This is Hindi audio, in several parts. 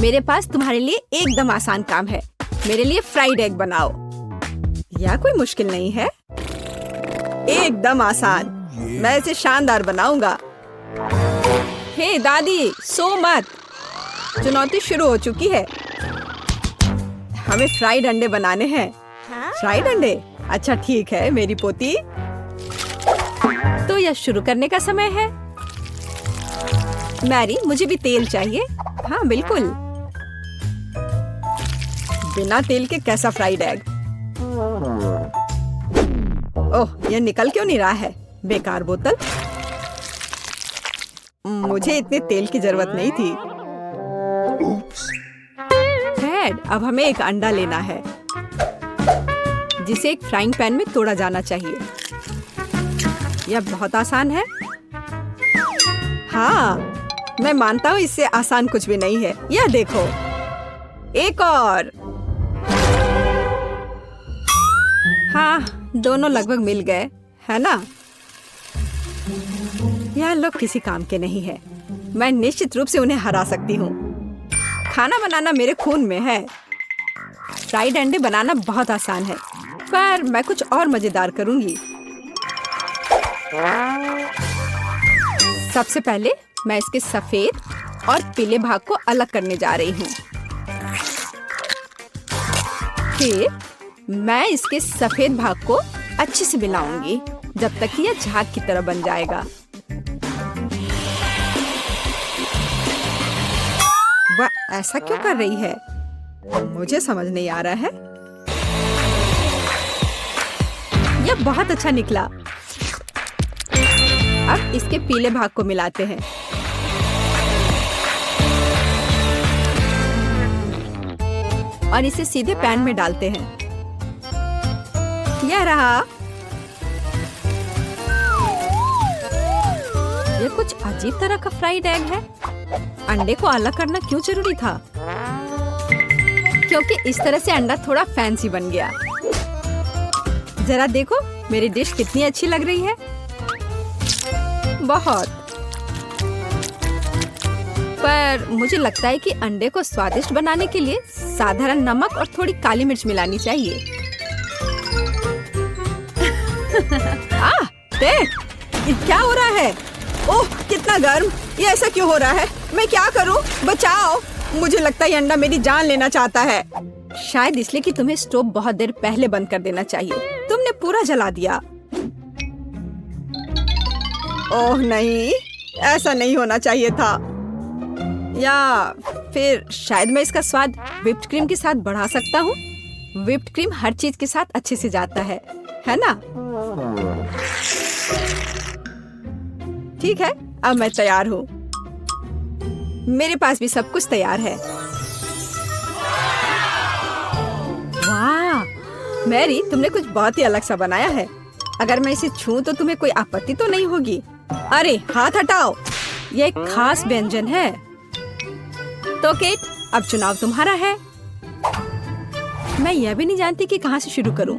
मेरे पास तुम्हारे लिए एकदम आसान काम है। मेरे लिए फ्राइड एग बनाओ। यह कोई मुश्किल नहीं है, एकदम आसान। मैं इसे शानदार बनाऊंगा। हे दादी, सो मत। चुनौती शुरू हो चुकी है। हमें फ्राइड अंडे बनाने हैं। फ्राइड अंडे? अच्छा ठीक है मेरी पोती। तो यह शुरू करने का समय है। मैरी, मुझे भी तेल चाहिए। हाँ बिल्कुल। बिना तेल के कैसा फ्राइड एग? ओह, यह निकल क्यों नहीं रहा है? बेकार बोतल। मुझे इतने तेल की जरूरत नहीं थी। डैड, अब हमें एक अंडा लेना है जिसे एक फ्राइंग पैन में तोड़ा जाना चाहिए। यह बहुत आसान है। हाँ, मैं मानता हूँ इससे आसान कुछ भी नहीं है। यह देखो, एक और। हाँ, दोनों लगभग मिल गए, है ना? यह लोग किसी काम के नहीं है। मैं निश्चित रूप से उन्हें हरा सकती हूँ। खाना बनाना मेरे खून में है। फ्राइड अंडे बनाना बहुत आसान है, पर मैं कुछ और मजेदार करूंगी। सबसे पहले मैं इसके सफेद और पीले भाग को अलग करने जा रही हूँ। फिर मैं इसके सफेद भाग को अच्छे से मिलाऊंगी जब तक कि यह झाग की तरह बन जाएगा। वह ऐसा क्यों कर रही है? मुझे समझ नहीं आ रहा है। यह बहुत अच्छा निकला। अब इसके पीले भाग को मिलाते हैं। और इसे सीधे पैन में डालते हैं। यह रहा। यह कुछ अजीब तरह का फ्राइड एग है। अंडे को अलग करना क्यों जरूरी था? क्योंकि इस तरह से अंडा थोड़ा फैंसी बन गया। जरा देखो मेरी डिश कितनी अच्छी लग रही है। बहुत। पर मुझे लगता है कि अंडे को स्वादिष्ट बनाने के लिए साधारण नमक और थोड़ी काली मिर्च मिलानी चाहिए। देख, क्या हो रहा है? ओह, कितना गर्म! ये ऐसा क्यों हो रहा है? मैं क्या करूं? बचाओ! मुझे लगता है ये अंडा मेरी जान लेना चाहता है। शायद इसलिए कि तुम्हें स्टोव बहुत देर पहले बंद कर देना चाहिए। तुमने पूरा जला दिया। ओह नहीं, ऐसा नहीं होना चाहिए था। या फिर शायद मैं इसका स्वाद व्हिप्ड क्रीम के साथ बढ़ा सकता हूँ। व्हिप्ड क्रीम हर चीज के साथ अच्छे से जाता है ना? ठीक है, अब मैं तैयार हूँ। मेरे पास भी सब कुछ तैयार है। वाह, मैरी, तुमने कुछ बहुत ही अलग सा बनाया है। अगर मैं इसे छूं तो तुम्हें कोई आपत्ति तो नहीं होगी? अरे हाथ हटाओ, यह एक खास व्यंजन है। तो केट, अब चुनाव तुम्हारा है। मैं यह भी नहीं जानती कि कहाँ से शुरू करूं।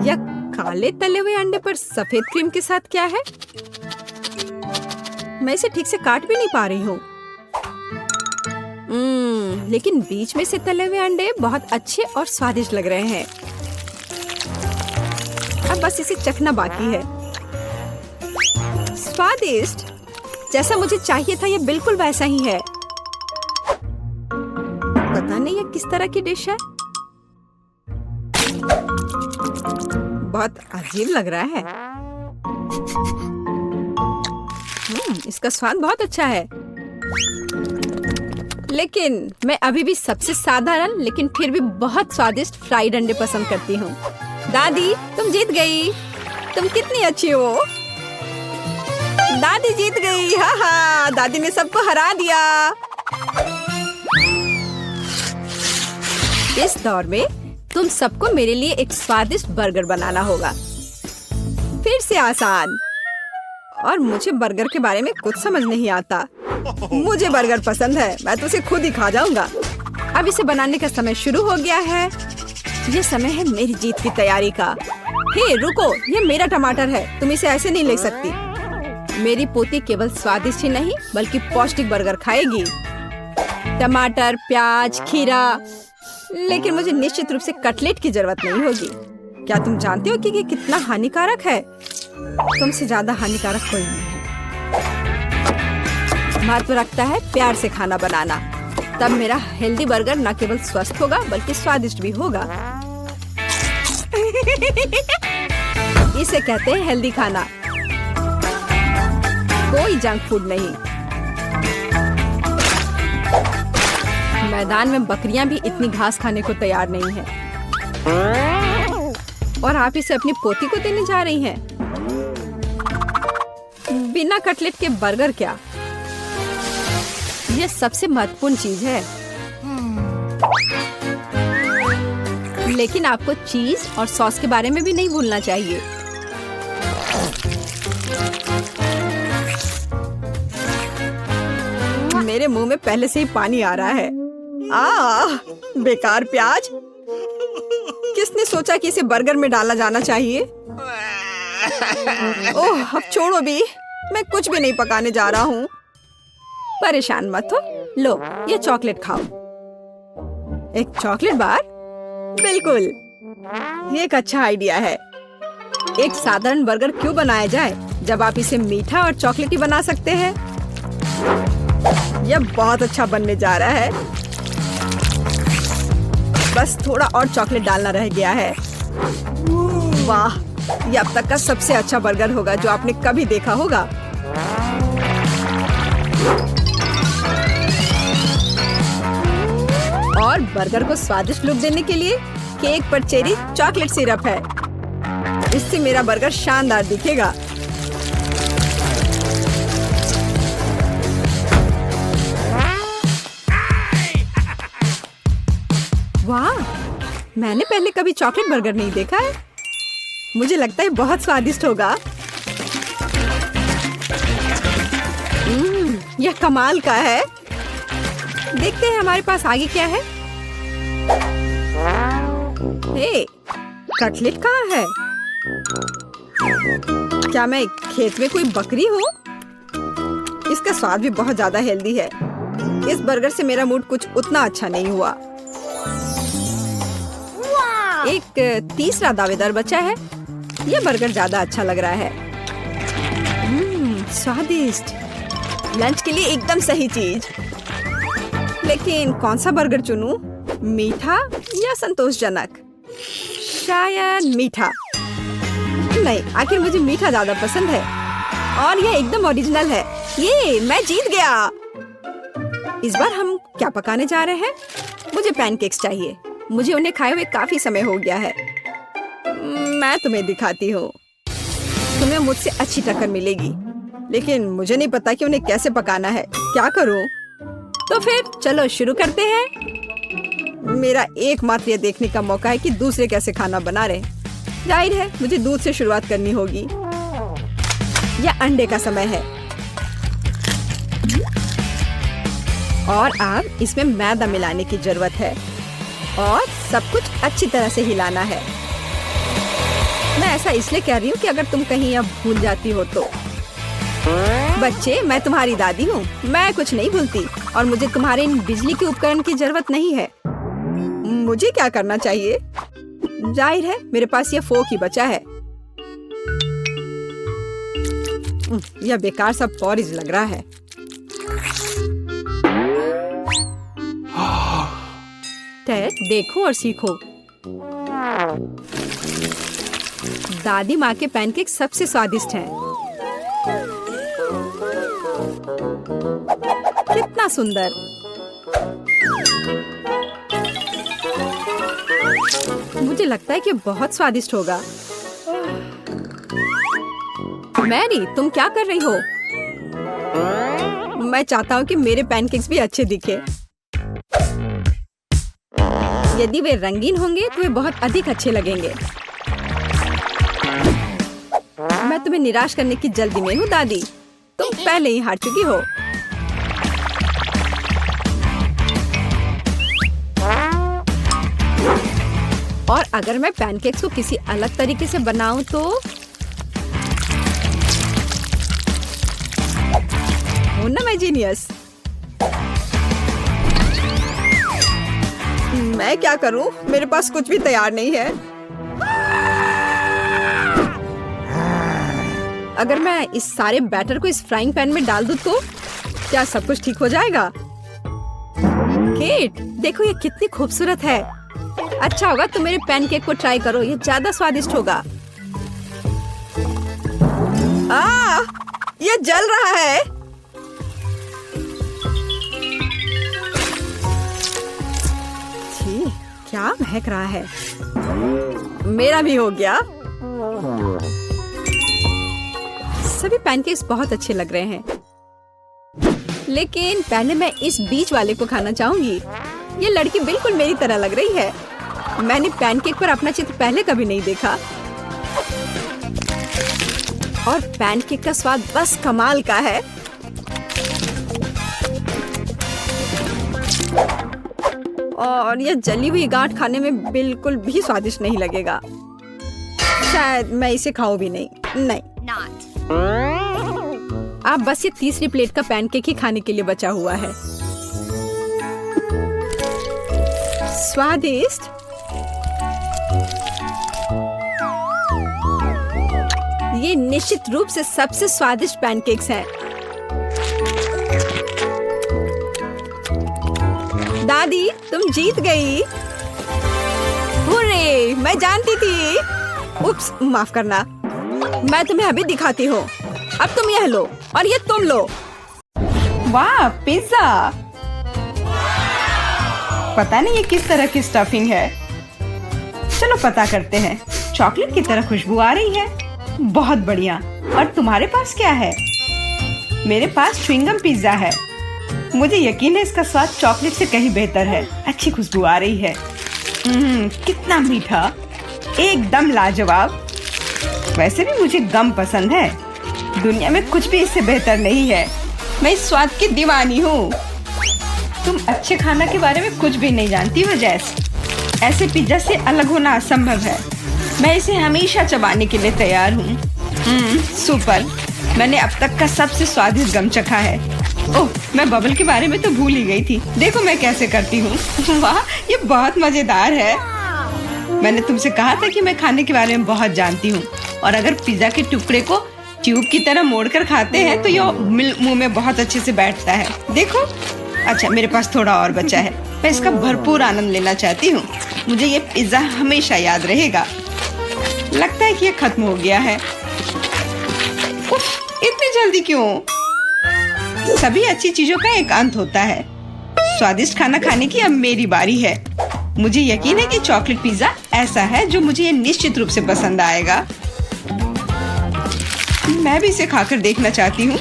यह काले तले हुए अंडे पर सफेद क्रीम के साथ क्या है? मैं इसे ठीक से काट भी नहीं पा रही हूँ। लेकिन बीच में से तले हुए अंडे बहुत अच्छे और स्वादिष्ट लग रहे हैं। अब बस इसे चखना बाकी है। स्वादिष्ट, जैसा मुझे चाहिए था, यह बिल्कुल वैसा ही है। पता नहीं यह किस तरह की डिश है। बहुत अजीब लग रहा है। इसका स्वाद बहुत अच्छा है। लेकिन मैं अभी भी सबसे साधारण लेकिन फिर भी बहुत स्वादिष्ट फ्राइड अंडे पसंद करती हूँ। दादी, तुम जीत गई। तुम कितनी अच्छी हो। दादी जीत गई। हाँ हाँ, दादी ने सबको हरा दिया। इस दौर में तुम सबको मेरे लिए एक स्वादिष्ट बर्गर बनाना होगा। फिर से आसान। और मुझे बर्गर के बारे में कुछ समझ नहीं आता। मुझे बर्गर पसंद है, मैं तो उसे खुद ही खा जाऊंगा। अब इसे बनाने का समय शुरू हो गया है। ये समय है मेरी जीत की तैयारी का। हे रुको, ये मेरा टमाटर है, तुम इसे ऐसे नहीं ले सकती। मेरी पोती केवल स्वादिष्ट ही नहीं बल्कि पौष्टिक बर्गर खाएगी। टमाटर, प्याज, खीरा। लेकिन मुझे निश्चित रूप से कटलेट की जरूरत नहीं होगी। क्या तुम जानते हो कि ये कितना हानिकारक है? तुमसे ज्यादा हानिकारक कोई नहीं है। महत्व रखता है प्यार से खाना बनाना, तब मेरा हेल्दी बर्गर न केवल स्वस्थ होगा बल्कि स्वादिष्ट भी होगा। इसे कहते हैं हेल्दी खाना, कोई जंक फूड नहीं। मैदान में बकरियां भी इतनी घास खाने को तैयार नहीं हैं। और आप इसे अपनी पोती को देने जा रही हैं? बिना कटलेट के बर्गर क्या? यह सबसे महत्वपूर्ण चीज है। लेकिन आपको चीज और सॉस के बारे में भी नहीं भूलना चाहिए। मेरे मुंह में पहले से ही पानी आ रहा है। बेकार प्याज। किसने सोचा कि इसे बर्गर में डाला जाना चाहिए? ओह, अब छोड़ो भी, मैं कुछ भी नहीं पकाने जा रहा हूँ। परेशान मत हो, लो ये चॉकलेट खाओ। एक चॉकलेट बार? बिल्कुल, ये एक अच्छा आइडिया है। एक साधारण बर्गर क्यों बनाया जाए जब आप इसे मीठा और चॉकलेटी बना सकते हैं? यह बहुत अच्छा बनने जा रहा है। बस थोड़ा और चॉकलेट डालना रह गया है। वाह, यह अब तक का सबसे अच्छा बर्गर होगा जो आपने कभी देखा होगा। और बर्गर को स्वादिष्ट लुक देने के लिए केक पर चेरी चॉकलेट सिरप है। इससे मेरा बर्गर शानदार दिखेगा। वाह, मैंने पहले कभी चॉकलेट बर्गर नहीं देखा है। मुझे लगता है बहुत स्वादिष्ट होगा। यह कमाल का है। देखते हैं हमारे पास आगे क्या है। हे, कटलेट कहाँ है? क्या मैं खेत में कोई बकरी हूँ? इसका स्वाद भी बहुत ज्यादा हेल्दी है। इस बर्गर से मेरा मूड कुछ उतना अच्छा नहीं हुआ। एक तीसरा दावेदार बचा है। यह बर्गर ज्यादा अच्छा लग रहा है। स्वादिष्ट, लंच के लिए एकदम सही चीज। लेकिन कौन सा बर्गर चुनूं? मीठा या संतोषजनक? शायद मीठा। नहीं, आखिर मुझे मीठा ज्यादा पसंद है। और यह एकदम ओरिजिनल है। ये मैं जीत गया। इस बार हम क्या पकाने जा रहे हैं? मुझे पैनकेक्स चाहिए। मुझे उन्हें खाए हुए काफी समय हो गया है। मैं तुम्हें दिखाती हूँ। तुम्हें मुझसे अच्छी टक्कर मिलेगी, लेकिन मुझे नहीं पता कि उन्हें कैसे पकाना है। क्या करूँ? तो फिर चलो शुरू करते हैं। मेरा एकमात्र यह देखने का मौका है कि दूसरे कैसे खाना बना रहे। जाहिर है मुझे दूध से शुरुआत करनी होगी। यह अंडे का समय है। और अब इसमें मैदा मिलाने की जरूरत है और सब कुछ अच्छी तरह से हिलाना है। मैं ऐसा इसलिए कह रही हूँ कि अगर तुम कहीं अब भूल जाती हो तो। बच्चे, मैं तुम्हारी दादी हूँ। मैं कुछ नहीं भूलती और मुझे तुम्हारे इन बिजली के उपकरण की जरूरत नहीं है। मुझे क्या करना चाहिए? जाहिर है मेरे पास ये फोक ही बचा है। यह बेकार सा पॉरिज लग रहा है। टेड, देखो और सीखो। दादी माँ के पैनकेक सबसे स्वादिष्ट हैं। कितना सुंदर। मुझे लगता है कि बहुत स्वादिष्ट होगा। मैरी, तुम क्या कर रही हो? मैं चाहता हूँ कि मेरे पैनकेक्स भी अच्छे दिखे। यदि वे रंगीन होंगे तो वे बहुत अधिक अच्छे लगेंगे। मैं तुम्हें निराश करने की जल्दी में हूँ दादी। तुम पहले ही हार चुकी हो। और अगर मैं पैनकेक्स को किसी अलग तरीके से बनाऊं तो हूं ना मैं जीनियस। मैं क्या करूं? मेरे पास कुछ भी तैयार नहीं है। अगर मैं इस सारे बैटर को इस फ्राइंग पैन में डाल दूं तो क्या सब कुछ ठीक हो जाएगा? केट, देखो ये कितनी खूबसूरत है। अच्छा होगा तुम मेरे पैनकेक को ट्राई करो, ये ज्यादा स्वादिष्ट होगा। ये जल रहा है। छी, क्या महक रहा है। मेरा भी हो गया। सभी पैनकेक्स बहुत अच्छे लग रहे हैं, लेकिन पहले मैं इस बीच वाले को खाना चाहूंगी। ये लड़की बिल्कुल मेरी तरह लग रही है। मैंने पैनकेक पर अपना चित्र पहले कभी नहीं देखा और पैनकेक का स्वाद बस कमाल का है। और ये जली हुई गांठ खाने में बिल्कुल भी स्वादिष्ट नहीं लगेगा। शायद मैं इसे खाऊं भी नहीं। अब बस ये तीसरी प्लेट का पैनकेक ही खाने के लिए बचा हुआ है। स्वादिष्ट। ये निश्चित रूप से सबसे स्वादिष्ट पैनकेक्स हैं। दादी, तुम जीत गई। हुर्रे, मैं जानती थी। उप्स, माफ करना। मैं तुम्हें अभी दिखाती हूँ। अब तुम यह लो और ये तुम लो। वाह, पिज्जा। पता नहीं ये किस तरह की स्टफिंग है। चलो पता करते हैं। चॉकलेट की तरह खुशबू आ रही है। बहुत बढ़िया। और तुम्हारे पास क्या है? मेरे पास च्युइंगम पिज्जा है। मुझे यकीन है इसका स्वाद चॉकलेट से कहीं बेहतर है। अच्छी खुशबू आ रही है। कितना मीठा, एकदम लाजवाब। वैसे भी मुझे गम पसंद है। दुनिया में कुछ भी इससे बेहतर नहीं है। मैं इस स्वाद की दीवानी हूँ। तुम अच्छे खाना के बारे में कुछ भी नहीं जानती हो जैस। ऐसे पिज्जा से अलग होना असंभव है। मैं इसे हमेशा चबाने के लिए तैयार हूँ। सुपर। मैंने अब तक का सबसे स्वादिष्ट गम चखा है। ओह, मैं बबल के बारे में तो भूल ही गई थी। देखो मैं कैसे करती हूँ। वाह, ये बहुत मजेदार है। मैंने तुमसे कहा था कि मैं खाने के बारे में बहुत जानती हूँ। और अगर पिज्जा के टुकड़े को ट्यूब की तरह मोड़कर खाते हैं तो ये मुंह में बहुत अच्छे से बैठता है। देखो। अच्छा, मेरे पास थोड़ा और बचा है। मैं इसका भरपूर आनंद लेना चाहती हूँ। मुझे ये पिज्जा हमेशा याद रहेगा। लगता है कि ये खत्म हो गया है। उफ, इतनी जल्दी क्यों? सभी अच्छी चीजों का एक अंत होता है। स्वादिष्ट खाना खाने की अब मेरी बारी है। मुझे यकीन है कि चॉकलेट पिज्जा ऐसा है जो मुझे ये निश्चित रूप से पसंद आएगा। मैं भी इसे खाकर देखना चाहती हूँ।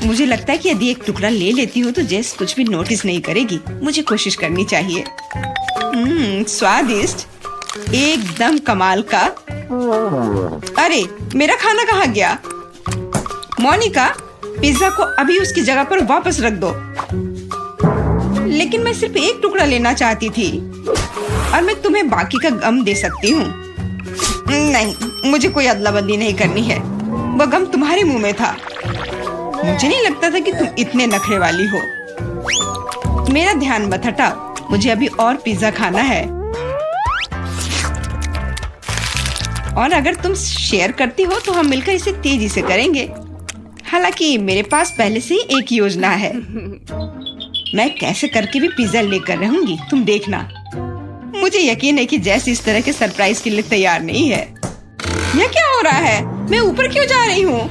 मुझे लगता है कि यदि एक टुकड़ा ले लेती हूँ तो जेस कुछ भी नोटिस नहीं करेगी। मुझे कोशिश करनी चाहिए। स्वादिष्ट, एकदम कमाल का। अरे, मेरा खाना कहाँ गया? मोनिका, पिज्जा को अभी उसकी जगह पर वापस रख दो। लेकिन मैं सिर्फ एक टुकड़ा लेना चाहती थी और मैं तुम्हें बाकी का गम दे सकती हूँ। नहीं, मुझे कोई अदला बदली नहीं करनी है। वह गम तुम्हारे मुंह में था। मुझे नहीं लगता था कि तुम इतने नखरे वाली हो। मेरा ध्यान मत हटाओ। मुझे अभी और पिज्जा खाना है। और अगर तुम शेयर करती हो तो हम मिलकर इसे तेजी से करेंगे। हालांकि मेरे पास पहले से ही एक योजना है। मैं कैसे करके भी पिज्जा लेकर रहूंगी, तुम देखना। मुझे यकीन है कि जैस इस तरह के सरप्राइज के लिए तैयार नहीं है। यह क्या हो रहा है? मैं ऊपर क्यों जा रही हूँ?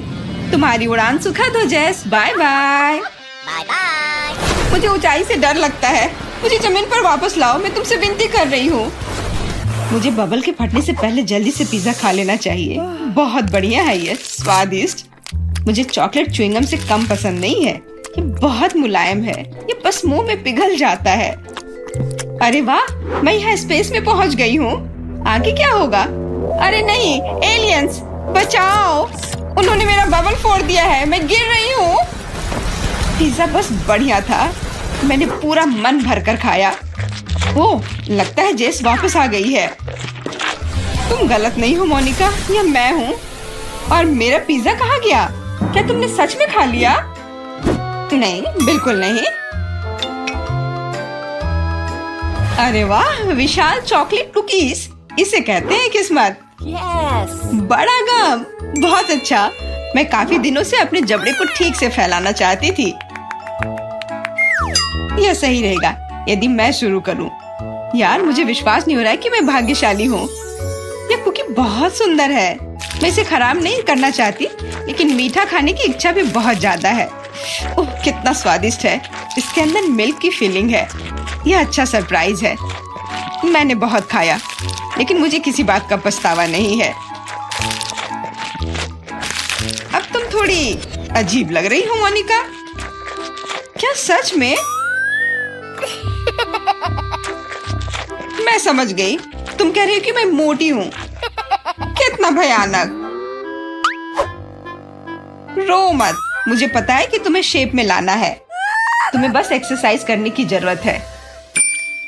तुम्हारी उड़ान सुखद हो जैस। Bye bye. Bye bye. मुझे ऊंचाई से डर लगता है। मुझे जमीन पर वापस लाओ, मैं तुमसे विनती कर रही हूँ। मुझे बबल के फटने से पहले जल्दी से पिज्जा खा लेना चाहिए। बहुत बढ़िया है ये, स्वादिष्ट। मुझे चॉकलेट च्युइंगम से कम पसंद नहीं है। ये बहुत मुलायम है। ये बस मुंह में पिघल जाता है। अरे वाह, मैं यहाँ स्पेस में पहुँच गई हूँ। आगे क्या होगा? अरे नहीं, एलियंस बचाओ। उन्होंने मेरा बबल फोड़ दिया है। मैं गिर रही हूँ। पिज्जा बस बढ़िया था। मैंने पूरा मन भर कर खाया। ओह, लगता है जेस वापस आ गई है। तुम गलत नहीं हो मोनिका, यह मैं हूँ। और मेरा पिज्जा कहाँ गया? क्या तुमने सच में खा लिया? नहीं, बिल्कुल नहीं। अरे वाह, विशाल चॉकलेट कुकीज, इसे कहते हैं किस्मत। Yes. बड़ा गम, बहुत अच्छा। मैं काफी दिनों से अपने जबड़े को ठीक से फैलाना चाहती थी। यह सही रहेगा यदि मैं शुरू करूं। यार, मुझे विश्वास नहीं हो रहा है कि मैं भाग्यशाली हूँ। यह कुकी बहुत सुंदर है। मैं इसे खराब नहीं करना चाहती, लेकिन मीठा खाने की इच्छा भी बहुत ज्यादा है। ओह, कितना स्वादिष्ट है। इसके अंदर मिल्क की फीलिंग है। यह अच्छा सरप्राइज है। मैंने बहुत खाया, लेकिन मुझे किसी बात का पछतावा नहीं है। अब तुम थोड़ी अजीब लग रही हो मोनिका। क्या सच में? मैं समझ गई, तुम कह रही हो कि मैं मोटी हूँ। कितना भयानक। रो मत, मुझे पता है कि तुम्हें शेप में लाना है। तुम्हें बस एक्सरसाइज करने की जरूरत है।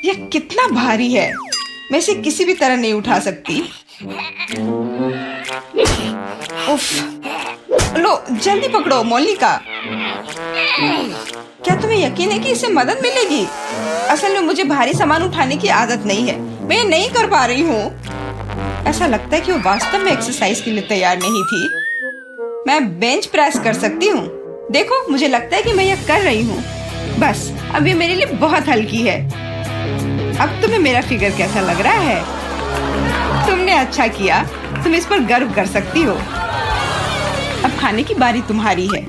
यह कितना भारी है, मैं इसे किसी भी तरह नहीं उठा सकती। उफ, लो जल्दी पकड़ो मोनिका। क्या तुम्हें यकीन है कि इससे मदद मिलेगी? असल में मुझे भारी सामान उठाने की आदत नहीं है, मैं ये नहीं कर पा रही हूँ। ऐसा लगता है कि वो वास्तव में एक्सरसाइज के लिए तैयार नहीं थी। मैं बेंच प्रेस कर सकती हूँ। देखो, मुझे लगता है कि मैं यह कर रही हूँ। बस अब ये मेरे लिए बहुत हल्की है। अब तुम्हें मेरा फिगर कैसा लग रहा है? तुमने अच्छा किया, तुम इस पर गर्व कर सकती हो। अब खाने की बारी तुम्हारी है।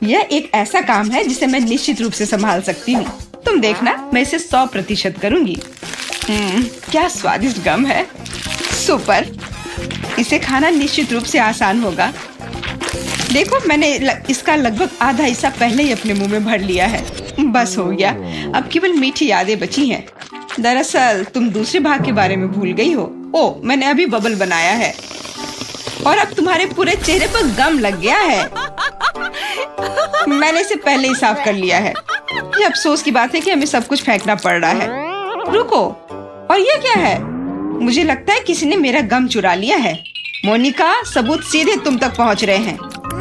यह एक ऐसा काम है जिसे मैं निश्चित रूप से संभाल सकती हूँ। तुम देखना, मैं इसे 100% करूंगी। क्या स्वादिष्ट गम है। सुपर। इसे खाना निश्चित रूप से आसान होगा। देखो, मैंने इसका लगभग आधा हिस्सा पहले ही अपने मुंह में भर लिया है। बस हो गया, अब केवल मीठी यादें बची हैं। दरअसल तुम दूसरे भाग के बारे में भूल गई हो। ओह, मैंने अभी बबल बनाया है और अब तुम्हारे पूरे चेहरे पर गम लग गया है। मैंने इसे पहले ही साफ कर लिया है। ये अफसोस की बात है कि हमें सब कुछ फेंकना पड़ रहा है। रुको, और ये क्या है? मुझे लगता है किसी ने मेरा गम चुरा लिया है। मोनिका, सबूत सीधे तुम तक पहुंच रहे हैं।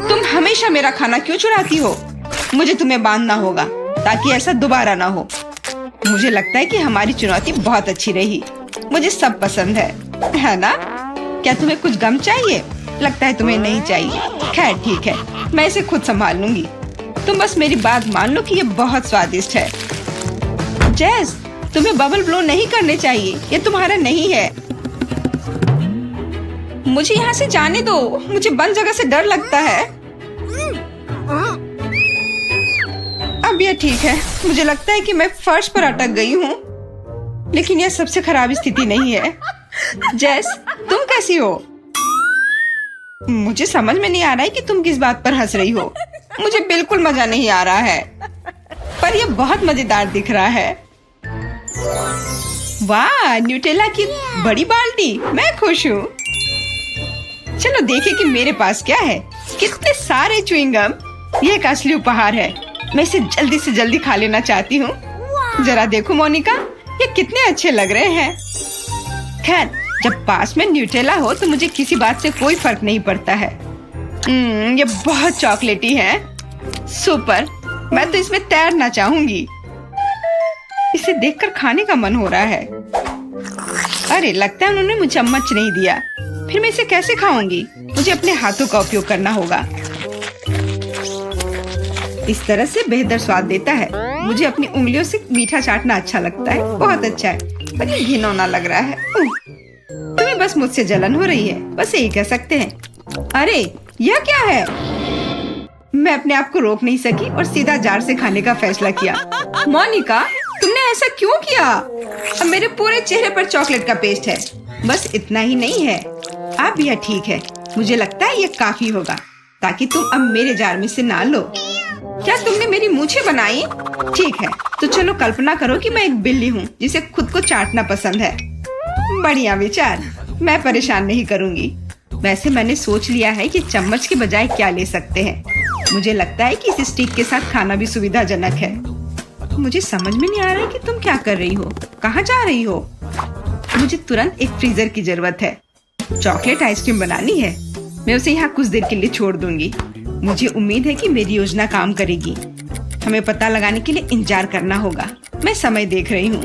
तुम हमेशा मेरा खाना क्यों चुराती हो? मुझे तुम्हें बांधना होगा ताकि ऐसा दोबारा ना हो। मुझे लगता है कि हमारी चुनौती बहुत अच्छी रही। मुझे सब पसंद है ना? क्या तुम्हें कुछ गम चाहिए? लगता है तुम्हें नहीं चाहिए। खैर ठीक है, मैं इसे खुद संभाल लूंगी। तुम बस मेरी बात मान लो कि ये बहुत स्वादिष्ट है। जेस, तुम्हें बबल ब्लो नहीं करने चाहिए, ये तुम्हारा नहीं है। मुझे यहाँ से जाने दो, मुझे बंद जगह से डर लगता है। अब ये ठीक है। मुझे लगता है कि मैं फर्श पर अटक गई हूँ, लेकिन यह सबसे खराब स्थिति नहीं है। जेस, तुम कैसी हो? मुझे समझ में नहीं आ रहा है कि तुम किस बात पर हंस रही हो। मुझे बिल्कुल मजा नहीं आ रहा है, पर यह बहुत मजेदार दिख रहा है। वाह, न्यूटेला की बड़ी बाल्टी, मैं खुश हूँ। चलो देखें कि मेरे पास क्या है। कितने सारे च्युइंगम। ये एक असली उपहार है। मैं इसे जल्दी से जल्दी खा लेना चाहती हूँ। जरा देखो मोनिका, ये कितने अच्छे लग रहे हैं। खैर, जब पास में न्यूटेला हो तो मुझे किसी बात से कोई फर्क नहीं पड़ता है। ये बहुत चॉकलेटी है। सुपर, मैं तो इसमें तैरना चाहूंगी। इसे देखकर खाने का मन हो रहा है। अरे, लगता है उन्होंने मुझे चम्मच नहीं दिया। फिर मैं इसे कैसे खाऊंगी? मुझे अपने हाथों का उपयोग करना होगा। इस तरह से बेहतर स्वाद देता है। मुझे अपनी उंगलियों से मीठा चाटना अच्छा लगता है। बहुत अच्छा है, पर ये घिनौना लग रहा है। तुम्हें बस मुझसे जलन हो रही है, बस यही कह सकते हैं। अरे, यह क्या है? मैं अपने आप को रोक नहीं सकी और सीधा जार से खाने का फैसला किया। मोनिका, तुमने ऐसा क्यों किया? अब मेरे पूरे चेहरे पर चॉकलेट का पेस्ट है। बस इतना ही नहीं है, अब यह ठीक है। मुझे लगता है यह काफी होगा ताकि तुम अब मेरे जार में से ना लो। क्या तुमने मेरी मूछें बनाई? ठीक है, तो चलो कल्पना करो कि मैं एक बिल्ली हूँ जिसे खुद को चाटना पसंद है। बढ़िया विचार, मैं परेशान नहीं करूँगी। वैसे मैंने सोच लिया है कि चम्मच के बजाय क्या ले सकते हैं। मुझे लगता है कि इस स्टिक के साथ खाना भी सुविधाजनक है। मुझे समझ में नहीं आ रहा है कि तुम क्या कर रही हो, कहाँ जा रही हो? मुझे तुरंत एक फ्रीजर की जरूरत है। चॉकलेट आइसक्रीम बनानी है। मैं उसे यहाँ कुछ देर के लिए छोड़ दूंगी। मुझे उम्मीद है कि मेरी योजना काम करेगी। हमें पता लगाने के लिए इंतजार करना होगा। मैं समय देख रही हूँ।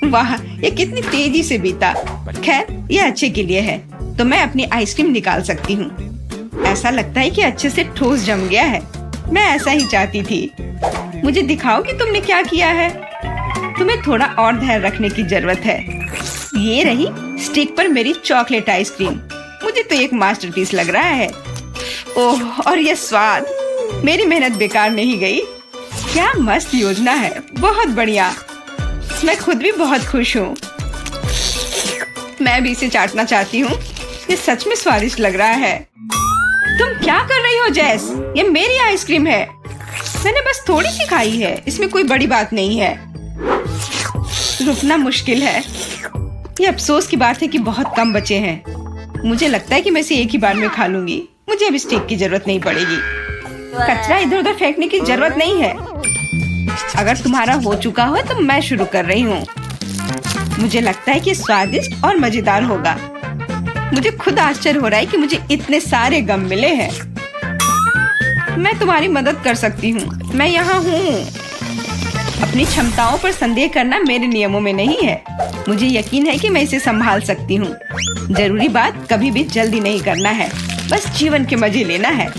वाह, ये कितनी तेजी से बीता। खैर, ये अच्छे के लिए है, तो मैं अपनी आइसक्रीम निकाल सकती हूँ। ऐसा लगता है कि अच्छे से ठोस जम गया है। मैं ऐसा ही चाहती थी। मुझे दिखाओ कि तुमने क्या किया है। तुम्हें थोड़ा और धैर्य रखने की जरूरत है। ये रही स्टिक पर मेरी चॉकलेट आइसक्रीम। मुझे तो एक मास्टरपीस लग रहा है। ओह, और ये स्वाद। मेरी मेहनत बेकार नहीं गई। क्या मस्त योजना है, बहुत बढ़िया। मैं खुद भी बहुत खुश हूँ। मैं भी इसे चाटना चाहती हूँ। ये सच में स्वादिष्ट लग रहा है। तुम क्या कर रही हो जेस? ये मेरी आइसक्रीम है। मैंने बस थोड़ी सी खाई है, इसमें कोई बड़ी बात नहीं है। रुकना मुश्किल है। ये अफसोस की बात है कि बहुत कम बचे हैं। मुझे लगता है कि मैं इसे एक ही बार में खा लूंगी। मुझे अब स्टिक की जरूरत नहीं पड़ेगी। कचरा इधर उधर फेंकने की जरूरत नहीं है। अगर तुम्हारा हो चुका हो तो मैं शुरू कर रही हूँ। मुझे लगता है कि स्वादिष्ट और मजेदार होगा। मुझे खुद आश्चर्य हो रहा है कि मुझे इतने सारे गम मिले हैं। मैं तुम्हारी मदद कर सकती हूँ। मैं यहाँ हूँ। अपनी क्षमताओं पर संदेह करना मेरे नियमों में नहीं है। मुझे यकीन है कि मैं इसे संभाल सकती हूँ। जरूरी बात कभी भी जल्दी नहीं करना है, बस जीवन के मजे लेना है।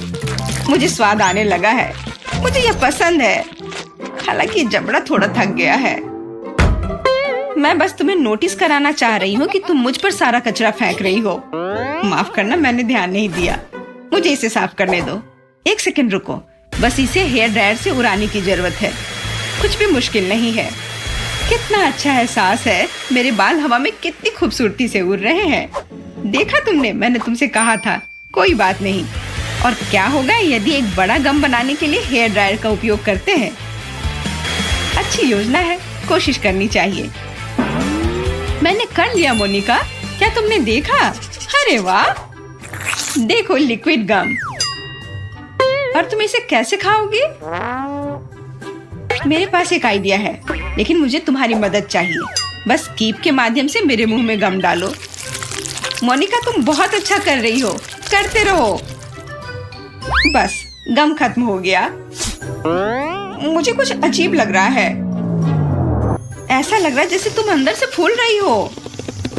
मुझे स्वाद आने लगा है। मुझे यह पसंद है। हालांकि जबड़ा थोड़ा थक गया है। मैं बस तुम्हें नोटिस कराना चाह रही हूँ कि तुम मुझ पर सारा कचरा फेंक रही हो। माफ करना, मैंने ध्यान नहीं दिया। मुझे इसे साफ करने दो। एक सेकंड रुको। बस इसे हेयर ड्रायर से उड़ाने की जरूरत है। कुछ भी मुश्किल नहीं है। कितना अच्छा एहसास है। मेरे बाल हवा में कितनी खूबसूरती से उड़ रहे हैं। देखा तुमने, मैंने तुमसे कहा था। कोई बात नहीं। और क्या होगा यदि एक बड़ा गम बनाने के लिए हेयर ड्रायर का उपयोग करते हैं? अच्छी योजना है, कोशिश करनी चाहिए। मैंने कर लिया मोनिका। क्या तुमने देखा? अरे वाह, देखो लिक्विड गम। और तुम इसे कैसे खाओगी? मेरे पास एक आइडिया है, लेकिन मुझे तुम्हारी मदद चाहिए। बस कीप के माध्यम से मेरे मुंह में गम डालो। मोनिका, तुम बहुत अच्छा कर रही हो। करते रहो। बस गम खत्म हो गया। मुझे कुछ अजीब लग रहा है। ऐसा लग रहा है जैसे तुम अंदर से फूल रही हो।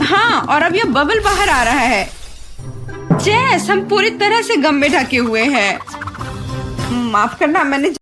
हाँ, और अब यह बबल बाहर आ रहा है। जैस, हम पूरी तरह से गम में ढके हुए हैं। माफ करना, मैंने